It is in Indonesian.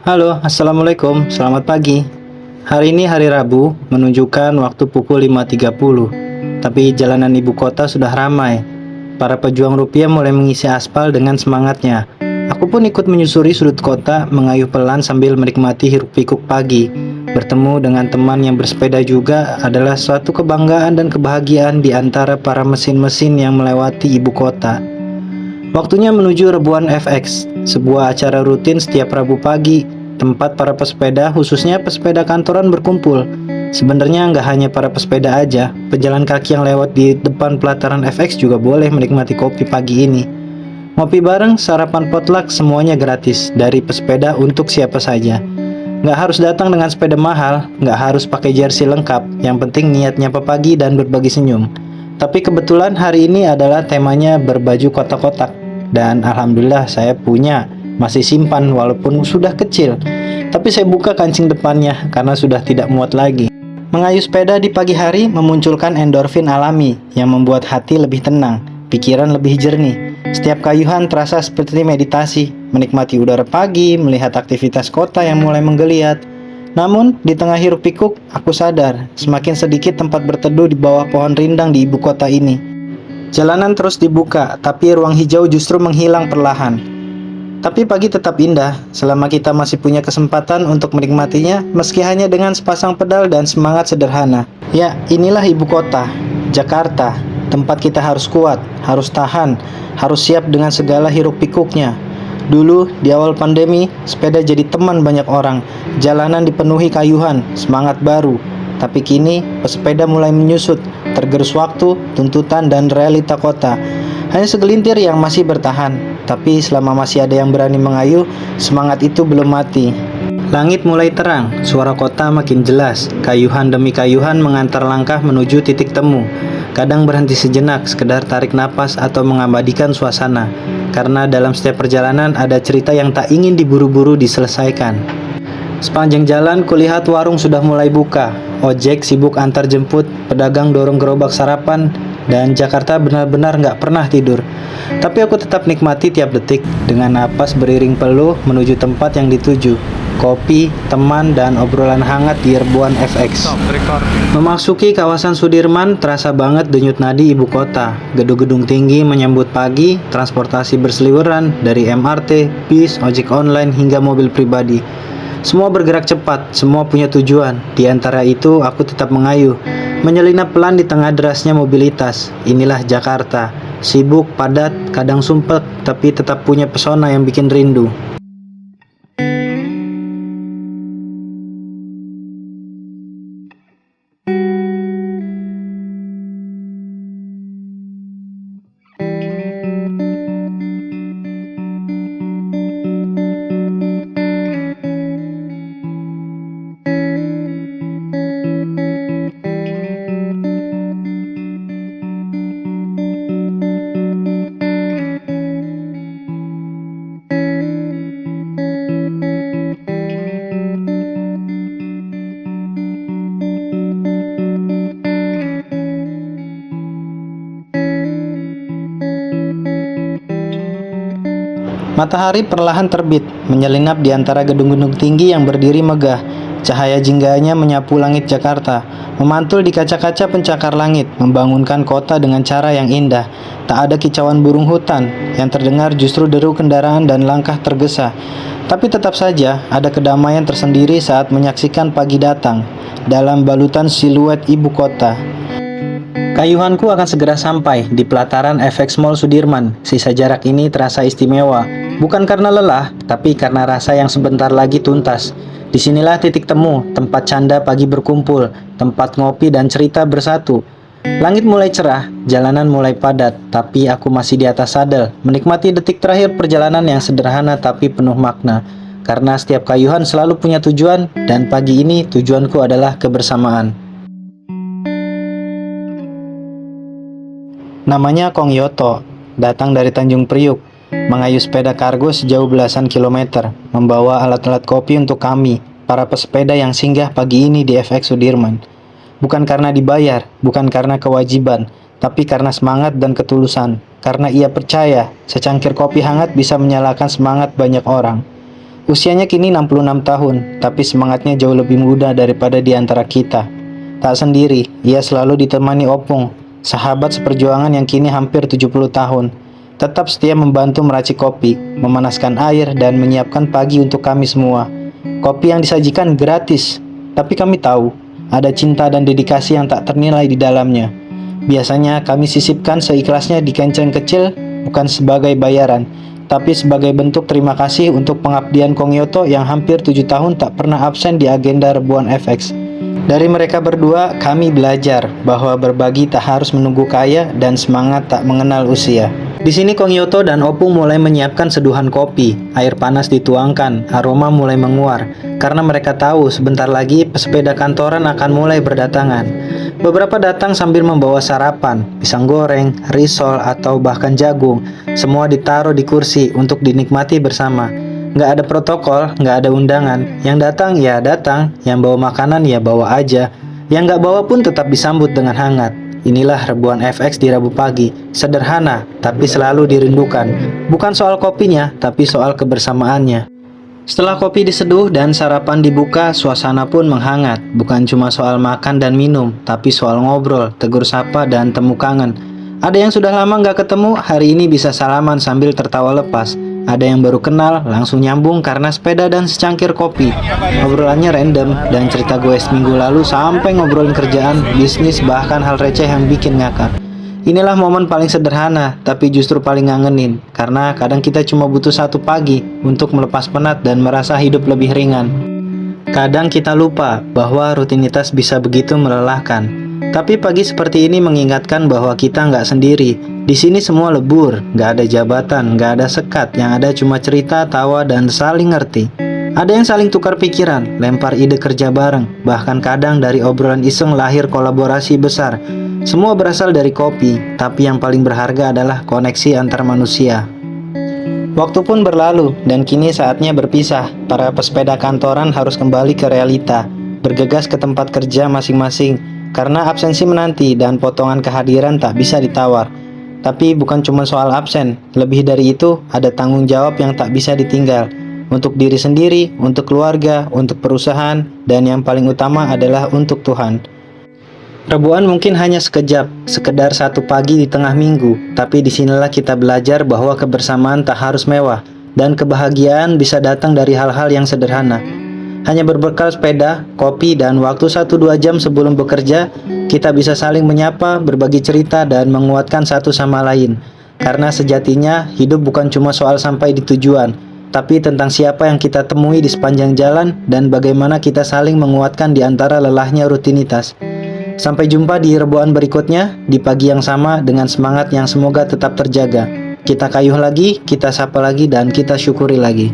Halo, Assalamualaikum, selamat pagi. Hari ini hari Rabu, menunjukkan waktu pukul 5.30. Tapi jalanan ibu kota sudah ramai. Para pejuang rupiah mulai mengisi aspal dengan semangatnya. Aku pun ikut menyusuri sudut kota, mengayuh pelan sambil menikmati hiruk-pikuk pagi. Bertemu dengan teman yang bersepeda juga adalah suatu kebanggaan dan kebahagiaan di antara para mesin-mesin yang melewati ibu kota. Waktunya menuju Rebuan FX, sebuah acara rutin setiap Rabu pagi, tempat para pesepeda, khususnya pesepeda kantoran berkumpul. Sebenarnya nggak hanya para pesepeda aja, pejalan kaki yang lewat di depan pelataran FX juga boleh menikmati kopi pagi ini. Ngopi bareng, sarapan potluck, semuanya gratis, dari pesepeda untuk siapa saja. Nggak harus datang dengan sepeda mahal, nggak harus pakai jersey lengkap, yang penting niatnya pagi dan berbagi senyum. Tapi kebetulan hari ini adalah temanya berbaju kotak-kotak. Dan alhamdulillah saya punya, masih simpan walaupun sudah kecil. Tapi saya buka kancing depannya karena sudah tidak muat lagi. Mengayuh sepeda di pagi hari memunculkan endorfin alami yang membuat hati lebih tenang, pikiran lebih jernih. Setiap kayuhan terasa seperti meditasi, menikmati udara pagi, melihat aktivitas kota yang mulai menggeliat. Namun, di tengah hiruk pikuk, aku sadar semakin sedikit tempat berteduh di bawah pohon rindang di ibu kota ini. Jalanan terus dibuka, tapi ruang hijau justru menghilang perlahan. Tapi pagi tetap indah, selama kita masih punya kesempatan untuk menikmatinya, meski hanya dengan sepasang pedal dan semangat sederhana. Ya, inilah ibu kota, Jakarta, tempat kita harus kuat, harus tahan, harus siap dengan segala hiruk pikuknya. Dulu, di awal pandemi, sepeda jadi teman banyak orang, jalanan dipenuhi kayuhan, semangat baru. Tapi kini, pesepeda mulai menyusut, tergerus waktu, tuntutan, dan realita kota. Hanya segelintir yang masih bertahan, tapi selama masih ada yang berani mengayuh, semangat itu belum mati. Langit mulai terang, suara kota makin jelas, kayuhan demi kayuhan mengantar langkah menuju titik temu. Kadang berhenti sejenak, sekedar tarik napas atau mengabadikan suasana. Karena dalam setiap perjalanan ada cerita yang tak ingin diburu-buru diselesaikan. Sepanjang jalan kulihat warung sudah mulai buka, ojek sibuk antar jemput, pedagang dorong gerobak sarapan, dan Jakarta benar-benar nggak pernah tidur. Tapi aku tetap nikmati tiap detik dengan napas beriring peluh menuju tempat yang dituju. Kopi, teman, dan obrolan hangat di Rebuan FX. Memasuki kawasan Sudirman terasa banget denyut nadi ibu kota. Gedung-gedung tinggi menyambut pagi, transportasi berseliweran dari MRT, bis, ojek online hingga mobil pribadi. Semua bergerak cepat, semua punya tujuan. Di antara itu, aku tetap mengayuh, menyelinap pelan di tengah derasnya mobilitas. Inilah Jakarta, sibuk, padat, kadang sumpek, tapi tetap punya pesona yang bikin rindu. Matahari perlahan terbit, menyelinap di antara gedung-gedung tinggi yang berdiri megah. Cahaya jingganya menyapu langit Jakarta, memantul di kaca-kaca pencakar langit, membangunkan kota dengan cara yang indah. Tak ada kicauan burung hutan, yang terdengar justru deru kendaraan dan langkah tergesa. Tapi tetap saja ada kedamaian tersendiri saat menyaksikan pagi datang, dalam balutan siluet ibu kota. Kayuhanku akan segera sampai di pelataran FX Mall Sudirman. Sisa jarak ini terasa istimewa, bukan karena lelah, tapi karena rasa yang sebentar lagi tuntas. Disinilah titik temu, tempat canda pagi berkumpul, tempat ngopi dan cerita bersatu. Langit mulai cerah, jalanan mulai padat, tapi aku masih di atas sadel, menikmati detik terakhir perjalanan yang sederhana tapi penuh makna. Karena setiap kayuhan selalu punya tujuan, dan pagi ini tujuanku adalah kebersamaan. Namanya Kong Yoto, datang dari Tanjung Priuk, mengayuh sepeda kargo sejauh belasan kilometer, membawa alat-alat kopi untuk kami, para pesepeda yang singgah pagi ini di FX Sudirman. Bukan karena dibayar, bukan karena kewajiban, tapi karena semangat dan ketulusan. Karena ia percaya, secangkir kopi hangat bisa menyalakan semangat banyak orang. Usianya kini 66 tahun, tapi semangatnya jauh lebih muda daripada di antara kita. Tak sendiri, ia selalu ditemani Opung, sahabat seperjuangan yang kini hampir 70 tahun. Tetap setia membantu meracik kopi, memanaskan air, dan menyiapkan pagi untuk kami semua. Kopi yang disajikan gratis, tapi kami tahu ada cinta dan dedikasi yang tak ternilai di dalamnya. Biasanya kami sisipkan seikhlasnya di kenceng kecil, bukan sebagai bayaran, tapi sebagai bentuk terima kasih untuk pengabdian Kong Yoto yang hampir 7 tahun tak pernah absen di agenda Rebuan FX. Dari mereka berdua, kami belajar bahwa berbagi tak harus menunggu kaya dan semangat tak mengenal usia. Di sini Kong Yoto dan Opung mulai menyiapkan seduhan kopi. Air panas dituangkan, aroma mulai menguar. Karena mereka tahu sebentar lagi pesepeda kantoran akan mulai berdatangan. Beberapa datang sambil membawa sarapan, pisang goreng, risol, atau bahkan jagung. Semua ditaruh di kursi untuk dinikmati bersama. Nggak ada protokol, nggak ada undangan. Yang datang ya datang, yang bawa makanan ya bawa aja. Yang nggak bawa pun tetap disambut dengan hangat. Inilah Rebuan FX di Rabu pagi. Sederhana, tapi selalu dirindukan. Bukan soal kopinya, tapi soal kebersamaannya. Setelah kopi diseduh dan sarapan dibuka, suasana pun menghangat. Bukan cuma soal makan dan minum, tapi soal ngobrol, tegur sapa, dan temu kangen. Ada yang sudah lama nggak ketemu, hari ini bisa salaman sambil tertawa lepas. Ada yang baru kenal, langsung nyambung karena sepeda dan secangkir kopi. Obrolannya random, dan cerita gue seminggu lalu sampai ngobrolin kerjaan, bisnis, bahkan hal receh yang bikin ngakak. Inilah momen paling sederhana, tapi justru paling ngangenin. Karena kadang kita cuma butuh satu pagi untuk melepas penat dan merasa hidup lebih ringan. Kadang kita lupa bahwa rutinitas bisa begitu melelahkan. Tapi pagi seperti ini mengingatkan bahwa kita nggak sendiri. Di sini semua lebur, nggak ada jabatan, nggak ada sekat. Yang ada cuma cerita, tawa, dan saling ngerti. Ada yang saling tukar pikiran, lempar ide kerja bareng. Bahkan kadang dari obrolan iseng lahir kolaborasi besar. Semua berasal dari kopi, tapi yang paling berharga adalah koneksi antar manusia. Waktu pun berlalu, dan kini saatnya berpisah. Para pesepeda kantoran harus kembali ke realita, bergegas ke tempat kerja masing-masing. Karena absensi menanti dan potongan kehadiran tak bisa ditawar. Tapi bukan cuma soal absen, lebih dari itu ada tanggung jawab yang tak bisa ditinggal. Untuk diri sendiri, untuk keluarga, untuk perusahaan, dan yang paling utama adalah untuk Tuhan. Rebuan mungkin hanya sekejap, sekedar satu pagi di tengah minggu, tapi disinilah kita belajar bahwa kebersamaan tak harus mewah, dan kebahagiaan bisa datang dari hal-hal yang sederhana. Hanya berbekal sepeda, kopi, dan waktu 1-2 jam sebelum bekerja, kita bisa saling menyapa, berbagi cerita, dan menguatkan satu sama lain. Karena sejatinya, hidup bukan cuma soal sampai di tujuan, tapi tentang siapa yang kita temui di sepanjang jalan, dan bagaimana kita saling menguatkan di antara lelahnya rutinitas. Sampai jumpa di Rebuan berikutnya, di pagi yang sama, dengan semangat yang semoga tetap terjaga. Kita kayuh lagi, kita sapa lagi, dan kita syukuri lagi.